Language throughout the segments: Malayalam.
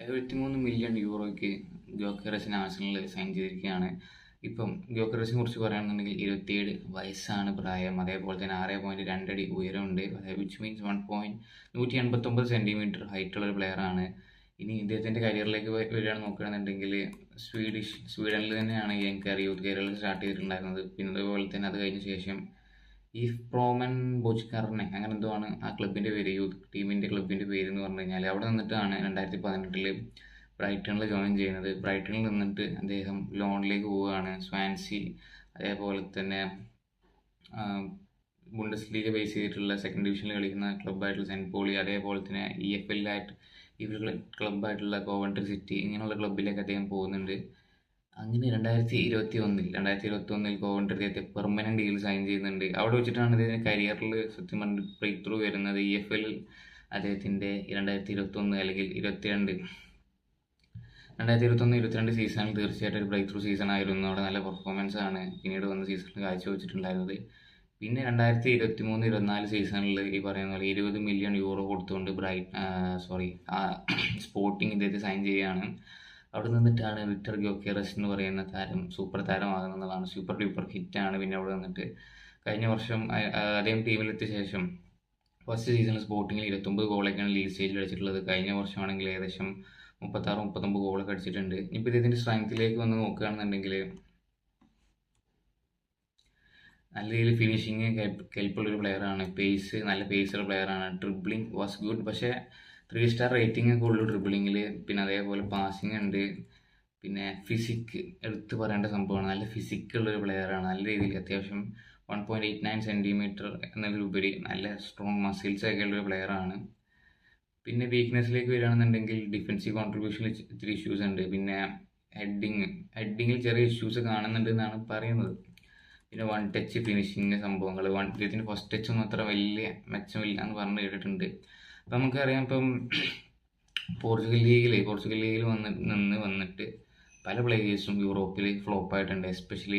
73 മില്യൺ യൂറോയ്ക്ക് ഗ്യോക്കെറസിനെ ആഴ്സണൽ സൈൻ ചെയ്തിരിക്കുകയാണ്. ഇപ്പം ഗ്യോക്കെറസിനെ കുറിച്ച് പറയുകയാണെന്നുണ്ടെങ്കിൽ 27 വയസ്സാണ് പ്രായം. അതേപോലെ തന്നെ 6.2 അടി ഉയരമുണ്ട്. വിച്ച് മീൻസ് 189 സെൻറ്റിമീറ്റർ ഹൈറ്റുള്ള ഒരു പ്ലെയറാണ്. ഇനി ഇദ്ദേഹത്തിൻ്റെ കരിയറിലേക്ക് വരികയാണ് നോക്കുകയാണെന്നുണ്ടെങ്കിൽ സ്വീഡനിൽ തന്നെയാണ് യൂത്ത് കരിയറിൽ സ്റ്റാർട്ട് ചെയ്തിട്ടുണ്ടായിരുന്നത്. പിന്നെ അതുപോലെ തന്നെ അത് കഴിഞ്ഞ ശേഷം ഈ പ്രോമൻ ബോച്ച്കാരനെ അങ്ങനെ എന്തോ ആണ് ആ ക്ലബിൻ്റെ പേര്, യൂത്ത് ടീമിൻ്റെ ക്ലബിൻ്റെ പേര് എന്ന് പറഞ്ഞു കഴിഞ്ഞാൽ. അവിടെ നിന്നിട്ടാണ് 2018 ബ്രൈറ്റണിൽ ജോയിൻ ചെയ്യുന്നത്. ബ്രൈറ്റണിൽ നിന്നിട്ട് അദ്ദേഹം ലോണിലേക്ക് പോവുകയാണ്. സ്വാൻസി, അതേപോലെ തന്നെ ബുണ്ടസ് ലീഗ് ബേസ് ചെയ്തിട്ടുള്ള സെക്കൻഡ് ഡിവിഷനിൽ കളിക്കുന്ന ക്ലബ്ബായിട്ടുള്ള സെൻറ്റ് പോളി, അതേപോലെ തന്നെ EFL ഇവർ ക്ലബ്ബായിട്ടുള്ള കോവൻട്രി സിറ്റി, ഇങ്ങനെയുള്ള ക്ലബ്ബിലേക്ക് അദ്ദേഹം പോകുന്നുണ്ട്. അങ്ങനെ 2021 കോവൻട്രി പെർമനന്റ് ഡീൽ സൈൻ ചെയ്യുന്നുണ്ട്. അവിടെ വെച്ചിട്ടാണ് അദ്ദേഹത്തിന് കരിയറിൽ സത്യം പറഞ്ഞ ബ്രേക്ക് ത്രൂ വരുന്നത്. EFL അദ്ദേഹത്തിൻ്റെ 2021 അല്ലെങ്കിൽ 2021-22 സീസണിൽ തീർച്ചയായിട്ടും ഒരു ബ്രേക്ക് ത്രൂ സീസൺ ആയിരുന്നു. അവിടെ നല്ല പെർഫോമൻസ് ആണ് പിന്നീട് വന്ന സീസണിൽ കാഴ്ചവെച്ചിട്ടുണ്ടായിരുന്നത്. പിന്നെ 2023-24 സീസണിൽ ഈ പറയുന്ന പോലെ 20 മില്യൺ യൂറോ കൊടുത്തുകൊണ്ട് സ്പോർട്ടിംഗ് ഇദ്ദേഹത്തെ സൈൻ ചെയ്യുകയാണ്. അവിടെ നിന്നിട്ടാണ് വിക്ടർ ഗ്യോക്കെറസ് എന്ന് പറയുന്ന താരം സൂപ്പർ താരമാകുന്നതാണ്. Super duper ഹിറ്റാണ്. പിന്നെ അവിടെ നിന്നിട്ട് കഴിഞ്ഞ വർഷം അദ്ദേഹം ടീമിലെത്തിയ ശേഷം ഫസ്റ്റ് സീസണിൽ സ്പോർട്ടിങ്ങിൽ 29 ഗോളൊക്കെയാണ് ലീഗ് സ്റ്റേജിൽ അടിച്ചിട്ടുള്ളത്. കഴിഞ്ഞ വർഷമാണെങ്കിൽ ഏകദേശം 36-39 ഗോളൊക്കെ അടിച്ചിട്ടുണ്ട്. ഇപ്പോൾ ഇദ്ദേഹത്തിൻ്റെ സ്ട്രെങ്ത്തിലേക്ക് വന്ന് നോക്കുകയാണെന്നുണ്ടെങ്കിൽ നല്ല രീതിയിൽ ഫിനിഷിങ് കെൽപ്പുള്ളൊരു പ്ലെയറാണ്. നല്ല പേസുള്ള പ്ലെയറാണ്. Dribbling was good. പക്ഷേ 3 സ്റ്റാർ റേറ്റിംഗ് ഒക്കെ ഉള്ളൂ ഡ്രിബ്ലിങ്ങിൽ. പിന്നെ അതേപോലെ പാസിംഗ് ഉണ്ട്. പിന്നെ ഫിസിക്ക് എടുത്ത് പറയേണ്ട സംഭവമാണ്. നല്ല ഫിസിക്കുള്ളൊരു പ്ലെയറാണ്. നല്ല രീതിയിൽ അത്യാവശ്യം 1.89 സെൻറ്റിമീറ്റർ എന്നതിലുപരി നല്ല സ്ട്രോങ് മസിൽസ് ഒക്കെ ഉള്ളൊരു പ്ലെയറാണ്. പിന്നെ വീക്ക്നെസ്സിലേക്ക് വരികയാണെന്നുണ്ടെങ്കിൽ ഡിഫൻസീവ് കോൺട്രിബ്യൂഷനിൽ ഇത്തിരി ഇഷ്യൂസ് ഉണ്ട്. പിന്നെ ഹെഡിങ്ങിൽ ചെറിയ ഇഷ്യൂസ് കാണുന്നുണ്ട് എന്നാണ് പറയുന്നത്. പിന്നെ വൺ ടച്ച് ഫിനിഷിങ് സംഭവങ്ങൾ, ഇതിന് ഫസ്റ്റ് ടച്ച് ഒന്നും അത്ര വലിയ മെച്ചമില്ല എന്ന് പറഞ്ഞു കേട്ടിട്ടുണ്ട്. അപ്പം നമുക്കറിയാം, ഇപ്പം പോർച്ചുഗൽ ലീഗിൽ വന്നിട്ട് പല പ്ലേയേഴ്സും യൂറോപ്പിൽ ഫ്ലോപ്പായിട്ടുണ്ട്. എസ്പെഷ്യലി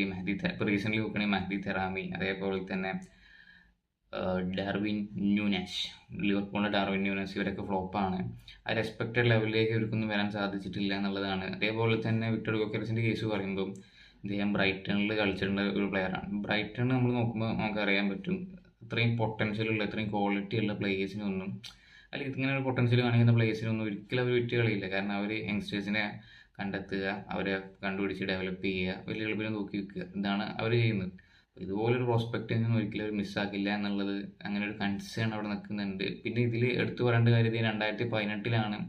ഇപ്പോൾ റീസെൻ്റ്ലി നോക്കുകയാണെങ്കിൽ മഹ്ദി തെറാമി, അതേപോലെ തന്നെ ഡാർവിൻ ന്യൂനസ്, ലിവർപൂളിൻ്റെ ഡാർവിൻ ന്യൂനസ്, ഇവരൊക്കെ ഫ്ലോപ്പാണ്. ആ എക്സ്പെക്റ്റഡ് ലെവലിലേക്ക് ഇവർക്കൊന്നും വരാൻ സാധിച്ചിട്ടില്ല എന്നുള്ളതാണ്. അതേപോലെ തന്നെ വിക്ടർ ഗ്യോക്കെറസിൻ്റെ കേസ് പറയുമ്പോൾ ഇദ്ദേഹം ബ്രൈറ്റണിൽ കളിച്ചിട്ടുള്ള ഒരു പ്ലെയറാണ്. ബ്രൈറ്റൺ നമ്മൾ നോക്കുമ്പോൾ നമുക്കറിയാൻ പറ്റും ഇത്രയും പൊട്ടൻഷ്യലുള്ള ഇത്രയും ക്വാളിറ്റി ഉള്ള പ്ലേയേഴ്സിനൊന്നും, അല്ലെങ്കിൽ ഇങ്ങനെ ഒരു പൊട്ടൻഷ്യൽ കാണിക്കുന്ന പ്ലേയേഴ്സിനൊന്നും ഒരിക്കലും അവർ വിറ്റ് കളിയില്ല. കാരണം അവർ യങ്സ്റ്റേഴ്സിനെ കണ്ടെത്തുക, അവരെ കണ്ടുപിടിച്ച് ഡെവലപ്പ് ചെയ്യുക, വലിയ ക്ലബിനെ നോക്കി വെക്കുക, ഇതാണ് അവർ ചെയ്യുന്നത്. ഇതുപോലൊരു പ്രോസ്പെക്റ്റിനൊന്നും ഒരിക്കലും അവർ മിസ്സാക്കില്ല എന്നുള്ളത് അങ്ങനെ ഒരു കൺസേൺ അവിടെ നിൽക്കുന്നുണ്ട്. പിന്നെ ഇതിൽ എടുത്തു പറയേണ്ട കാര്യം 2018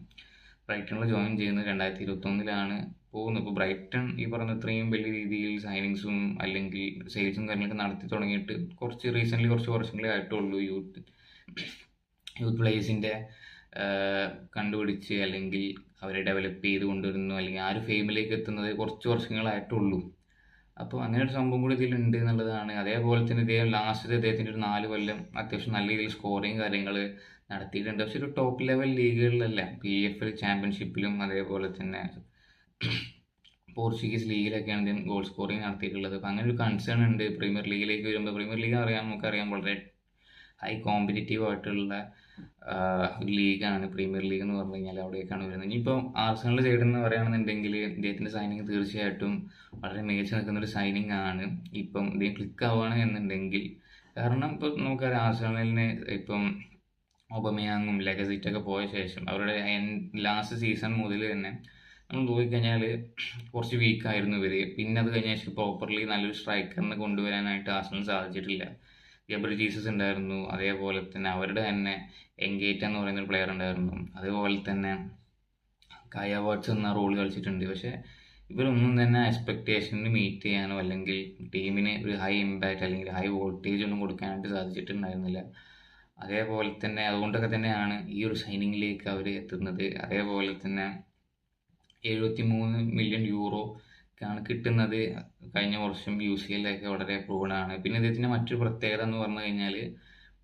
ബ്രൈറ്റണിൽ ജോയിൻ ചെയ്യുന്നത്. 2021 പോകുന്നത്. ഇപ്പോൾ ബ്രൈറ്റൺ ഈ പറഞ്ഞ ഇത്രയും വലിയ രീതിയിൽ സൈനിങ്സും അല്ലെങ്കിൽ സെയിൽസും കാര്യങ്ങളൊക്കെ നടത്തി തുടങ്ങിയിട്ട് കുറച്ച് വർഷങ്ങളേ ആയിട്ടുള്ളൂ. യൂത്ത് പ്ലേയേഴ്സിൻ്റെ കണ്ടുപിടിച്ച് അല്ലെങ്കിൽ അവരെ ഡെവലപ്പ് ചെയ്ത് കൊണ്ടുവരുന്നു, അല്ലെങ്കിൽ ആ ഒരു ഫെയിമിലേക്ക് എത്തുന്നത് കുറച്ച് വർഷങ്ങളായിട്ടുള്ളൂ. അപ്പോൾ അങ്ങനെ ഒരു സംഭവം കൂടി ഇതിലുണ്ട് എന്നുള്ളതാണ്. അതേപോലെ തന്നെ അദ്ദേഹത്തിൻ്റെ ഒരു 4 കൊല്ലം അത്യാവശ്യം നല്ല രീതിയിൽ സ്കോറിങ് കാര്യങ്ങൾ നടത്തിയിട്ടുണ്ട്. പക്ഷെ ഒരു ടോപ്പ് ലെവൽ ലീഗുകളിലല്ല, EFL ചാമ്പ്യൻഷിപ്പിലും അതേപോലെ തന്നെ പോർച്ചുഗീസ് ലീഗിലൊക്കെയാണ് അദ്ദേഹം ഗോൾ സ്കോറിങ് നടത്തിയിട്ടുള്ളത്. അപ്പോൾ അങ്ങനെ ഒരു കൺസേൺ ഉണ്ട്. പ്രീമിയർ ലീഗിലേക്ക് വരുമ്പോൾ പ്രീമിയർ ലീഗ് നമുക്കറിയാം വളരെ ഹൈ കോമ്പറ്റീറ്റീവ് ആയിട്ടുള്ള ഒരു ലീഗാണ് പ്രീമിയർ ലീഗ് എന്ന് പറഞ്ഞു കഴിഞ്ഞാൽ. അവിടേക്കാണ് വരുന്നത്. ഇനിയിപ്പോൾ ആർസണൽ സൈഡിൽ നിന്ന് പറയുകയാണെന്നുണ്ടെങ്കിൽ ഇദ്ദേഹത്തിൻ്റെ സൈനിങ് തീർച്ചയായിട്ടും വളരെ മികച്ചു നിൽക്കുന്നൊരു സൈനിങ് ആണ്. ഇപ്പം ഇദ്ദേഹം ക്ലിക്ക് ആവുകയാണ് എന്നുണ്ടെങ്കിൽ, കാരണം ഇപ്പോൾ നമുക്കറിയാം ആർസണലിന് ഇപ്പം ഒബമയാങ്ങും ലെഗസിറ്റൊക്കെ പോയ ശേഷം അവരുടെ ലാസ്റ്റ് സീസൺ മുതൽ തന്നെ നമ്മൾ നോക്കിക്കഴിഞ്ഞാൽ കുറച്ച് വീക്കായിരുന്നു ഇവർ. പിന്നെ അത് കഴിഞ്ഞ ശേഷം പ്രോപ്പർലി നല്ലൊരു സ്ട്രൈക്കറിനെ കൊണ്ടുവരാനായിട്ട് ആർസണൽ സാധിച്ചിട്ടില്ല. ഗബ്രിയേൽ ജീസസ് ഉണ്ടായിരുന്നു, അതേപോലെ തന്നെ അവരുടെ തന്നെ എൻഗേറ്റ എന്ന് പറയുന്ന ഒരു പ്ലെയർ ഉണ്ടായിരുന്നു, അതേപോലെ തന്നെ കായ വാട്സ് എന്ന റോൾ കളിച്ചിട്ടുണ്ട്. പക്ഷേ ഇവരൊന്നും തന്നെ എക്സ്പെക്റ്റേഷന് മീറ്റ് ചെയ്യാനോ അല്ലെങ്കിൽ ടീമിന് ഒരു ഹൈ ഇമ്പാക്റ്റ് അല്ലെങ്കിൽ ഹൈ വോൾട്ടേജ് ഒന്നും കൊടുക്കാനായിട്ട് സാധിച്ചിട്ടുണ്ടായിരുന്നില്ല. അതേപോലെ തന്നെ അതുകൊണ്ടൊക്കെ തന്നെയാണ് ഈ ഒരു സൈനിങ്ങിലേക്ക് അവർ എത്തുന്നത്. അതേപോലെ തന്നെ 73 മില്യൺ യൂറോ ആണ് കിട്ടുന്നത്. കഴിഞ്ഞ വർഷം UCL വളരെ പ്രൂവണാണ്. പിന്നെ ഇദ്ദേഹത്തിൻ്റെ മറ്റൊരു പ്രത്യേകത എന്ന് പറഞ്ഞു കഴിഞ്ഞാൽ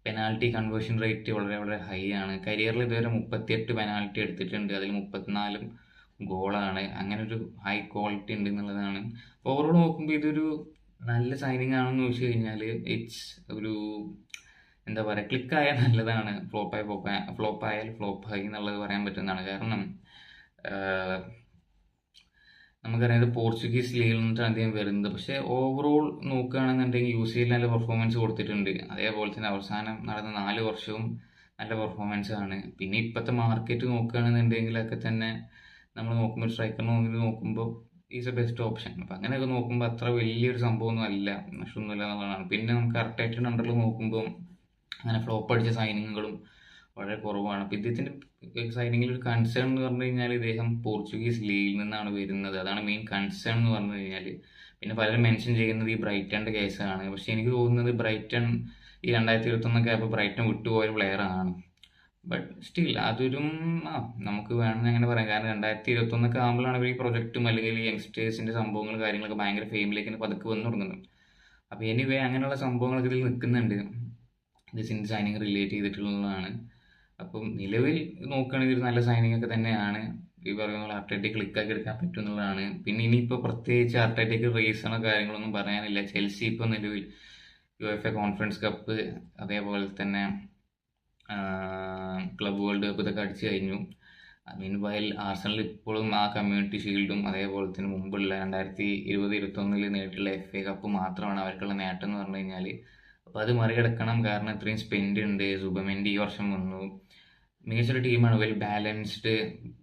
പെനാൽറ്റി കൺവേർഷൻ റേറ്റ് വളരെ ഹൈ ആണ്. കരിയറിൽ ഇതുവരെ 38 പെനാൽറ്റി എടുത്തിട്ടുണ്ട്, അതിൽ 34 ഗോളാണ്. അങ്ങനെ ഒരു ഹൈ ക്വാളിറ്റി ഉണ്ട് എന്നുള്ളതാണ്. ഓവറോൾ നോക്കുമ്പോൾ ഇതൊരു നല്ല സൈനിങ് ആണെന്ന് ചോദിച്ചു കഴിഞ്ഞാൽ ഇറ്റ്സ് ഒരു എന്താ പറയുക, ക്ലിക്കായാൽ നല്ലതാണ്, ഫ്ലോപ്പായാൽ ഫ്ലോപ്പായി എന്നുള്ളത് പറയാൻ പറ്റുന്നതാണ്. കാരണം നമുക്കറിയാം ഇത് പോർച്ചുഗീസ് ലീഗിൽ നിന്നിട്ടാണ് അദ്ദേഹം വരുന്നത്. പക്ഷേ ഓവറോൾ നോക്കുകയാണെന്നുണ്ടെങ്കിൽ UCL നല്ല പെർഫോമൻസ് കൊടുത്തിട്ടുണ്ട്. അതേപോലെ തന്നെ അവസാനം നടന്ന 4 വർഷവും നല്ല പെർഫോമൻസ് ആണ്. പിന്നെ ഇപ്പോഴത്തെ മാർക്കറ്റ് നോക്കുകയാണെന്നുണ്ടെങ്കിലൊക്കെ തന്നെ നമ്മൾ നോക്കുമ്പോൾ സ്ട്രൈക്കറിന് നോക്കുമ്പോൾ ഈസ് എ ബെസ്റ്റ് ഓപ്ഷൻ. അപ്പം അങ്ങനെയൊക്കെ നോക്കുമ്പോൾ അത്ര വലിയൊരു സംഭവമൊന്നും അല്ല, നഷ്ടമൊന്നുമില്ല എന്നുള്ളതാണ്. പിന്നെ നമുക്ക് അർട്ടേറ്റയുടെ അണ്ടറിൽ നോക്കുമ്പോൾ അങ്ങനെ ഫ്ലോപ്പ് അടിച്ച സൈനിങ്ങുകളും വളരെ കുറവാണ്. അപ്പോൾ ഇദ്ദേഹത്തിൻ്റെ സൈനിങ്ങിൽ ഒരു കൺസേൺ എന്ന് പറഞ്ഞു കഴിഞ്ഞാൽ ഇദ്ദേഹം പോർച്ചുഗീസ് ലീഗിൽ നിന്നാണ് വരുന്നത്. അതാണ് മെയിൻ കൺസേൺ എന്ന് പറഞ്ഞു കഴിഞ്ഞാൽ. പിന്നെ പലരും മെൻഷൻ ചെയ്യുന്നത് ഈ ബ്രൈറ്റൻ്റെ കേസാണ്. പക്ഷെ എനിക്ക് തോന്നുന്നത് ബ്രൈറ്റൺ ഈ 2021 ആയപ്പോൾ ബ്രൈറ്റൺ വിട്ടുപോയ പ്ലെയറാണ്. ബട്ട് സ്റ്റിൽ അതൊരു നമുക്ക് വേണമെന്ന് അങ്ങനെ പറയാം. കാരണം 2021 ആകുമ്പോഴാണ് ഈ പ്രൊജക്റ്റും അല്ലെങ്കിൽ ഈ യങ്സ്റ്റേഴ്സിൻ്റെ സംഭവങ്ങൾ കാര്യങ്ങളൊക്കെ ഭയങ്കര ഫെയിമിലേക്ക് പതുക്കെ വന്നു തുടങ്ങുന്നത്. അപ്പോൾ എനിവേ അങ്ങനെയുള്ള സംഭവങ്ങളൊക്കെ ഇതിൽ നിൽക്കുന്നുണ്ട്. ഇത് സിൻ സൈനിങ് റിലേറ്റ് ചെയ്തിട്ടുള്ളതാണ്. അപ്പം നിലവിൽ നോക്കുകയാണെങ്കിൽ ഒരു നല്ല സൈനിങ് ഒക്കെ തന്നെയാണ്. ഈ പറയുന്ന പോലെ അർട്ടേറ്റയ്ക്ക് ക്ലിക്കാക്കി എടുക്കാൻ പറ്റും എന്നുള്ളതാണ്. പിന്നെ ഇനിയിപ്പോൾ പ്രത്യേകിച്ച് അർട്ടേറ്റയ്ക്ക് റീസണോ കാര്യങ്ങളൊന്നും പറയാനില്ല. ചെൽസി ഇപ്പോൾ നിലവിൽ UEFA കോൺഫറൻസ് കപ്പ് അതേപോലെ തന്നെ ക്ലബ് വേൾഡ് കപ്പ് ഇതൊക്കെ അടിച്ചു കഴിഞ്ഞു. മീൻ വയൽ ആർസണൽ ഇപ്പോഴും ആ കമ്മ്യൂണിറ്റി ഷീൽഡും അതേപോലെ തന്നെ മുമ്പുള്ള 2020-21 നേരിട്ടുള്ള FA കപ്പ് മാത്രമാണ് അവർക്കുള്ള നേട്ടം എന്ന് പറഞ്ഞു കഴിഞ്ഞാൽ. അപ്പോൾ അത് മറികടക്കണം. കാരണം ഇത്രയും സ്പെൻഡ് ഉണ്ട്. സുബമെൻഡി ഈ വർഷം വന്നു. മികച്ചൊരു ടീമാണ്, വെൽ ബാലൻസ്ഡ്,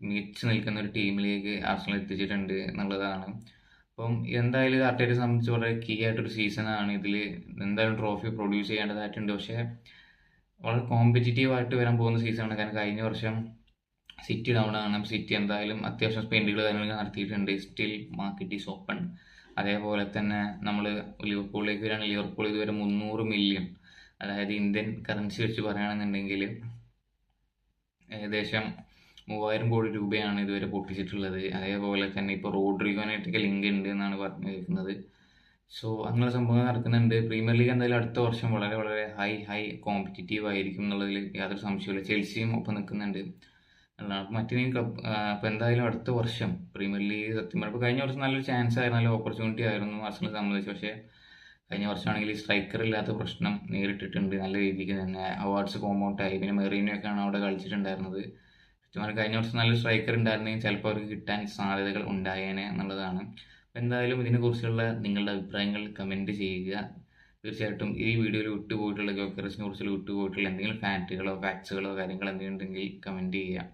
മികച്ചു നിൽക്കുന്ന ഒരു ടീമിലേക്ക് ആർസണൽ എത്തിച്ചിട്ടുണ്ട് എന്നുള്ളതാണ്. അപ്പം എന്തായാലും അർട്ടേറ്റയെ സംബന്ധിച്ച് വളരെ കീ ആയിട്ടൊരു സീസണാണ്. ഇതിൽ എന്തായാലും ട്രോഫി പ്രൊഡ്യൂസ് ചെയ്യേണ്ടതായിട്ടുണ്ട്. പക്ഷേ വളരെ കോമ്പറ്റീറ്റീവായിട്ട് വരാൻ പോകുന്ന സീസണാണ്. കാരണം കഴിഞ്ഞ വർഷം സിറ്റി ഡൗൺ ആണ്. സിറ്റി എന്തായാലും അത്യാവശ്യം സ്പെൻഡുകൾ കാര്യങ്ങൾ നടത്തിയിട്ടുണ്ട്. Still market is open. അതേപോലെ തന്നെ നമ്മൾ ലിവർപൂളിലേക്ക് വരികയാണെങ്കിൽ ലിവർപൂൾ ഇതുവരെ 300 മില്യൺ, അതായത് ഇന്ത്യൻ കറൻസി വെച്ച് പറയുകയാണെന്നുണ്ടെങ്കിൽ ഏകദേശം 3000 കോടി രൂപയാണ് ഇതുവരെ പൊട്ടിച്ചിട്ടുള്ളത്. അതേപോലെ തന്നെ ഇപ്പോൾ റോഡ്രിഗോനായിട്ടൊക്കെ ലിങ്ക് ഉണ്ട് എന്നാണ് പറഞ്ഞിരിക്കുന്നത്. സോ അങ്ങനെയുള്ള സംഭവങ്ങൾ നടക്കുന്നുണ്ട്. പ്രീമിയർ ലീഗ് എന്തായാലും അടുത്ത വർഷം വളരെ വളരെ ഹൈ കോമ്പറ്റീറ്റീവ് ആയിരിക്കും എന്നുള്ളതിൽ യാതൊരു സംശയമില്ല. ചെൽസിയും ഒപ്പം നിൽക്കുന്നുണ്ട് എന്നുള്ളതാണ്. മറ്റേ ക്ലബ് അപ്പോൾ എന്തായാലും അടുത്ത വർഷം പ്രീമിയർ ലീഗ് സത്യം പറഞ്ഞപ്പോൾ കഴിഞ്ഞ വർഷം നല്ലൊരു ചാൻസ് ആയിരുന്നു, നല്ല ഓപ്പർച്യൂണിറ്റി ആയിരുന്നു ആർസണലിനെ സംബന്ധിച്ച്. പക്ഷേ കഴിഞ്ഞ വർഷമാണെങ്കിൽ സ്ട്രൈക്കർ ഇല്ലാത്ത പ്രശ്നം നേരിട്ടിട്ടുണ്ട് നല്ല രീതിക്ക് തന്നെ. അവാർഡ്സ് കോമൗട്ടായി. പിന്നെ മെറീനൊക്കെയാണ് അവിടെ കളിച്ചിട്ടുണ്ടായിരുന്നത്. സത്യം കഴിഞ്ഞ വർഷം നല്ല സ്ട്രൈക്കർ ഉണ്ടായിരുന്നെങ്കിൽ ചിലപ്പോൾ അവർക്ക് കിട്ടാൻ സാധ്യതകൾ ഉണ്ടായേനെ എന്നുള്ളതാണ്. അപ്പോൾ എന്തായാലും ഇതിനെക്കുറിച്ചുള്ള നിങ്ങളുടെ അഭിപ്രായങ്ങൾ കമൻറ്റ് ചെയ്യുക. തീർച്ചയായിട്ടും ഈ വീഡിയോയിൽ വിട്ടുപോയിട്ടുള്ള ഗോക്കറസിനെ കുറിച്ചുള്ള വിട്ടുപോയിട്ടുള്ള എന്തെങ്കിലും ഫാക്റ്റുകളോ ഫാക്ട്സുകളോ കാര്യങ്ങളോ എന്തെങ്കിലും ഉണ്ടെങ്കിൽ കമൻറ്റ് ചെയ്യുക.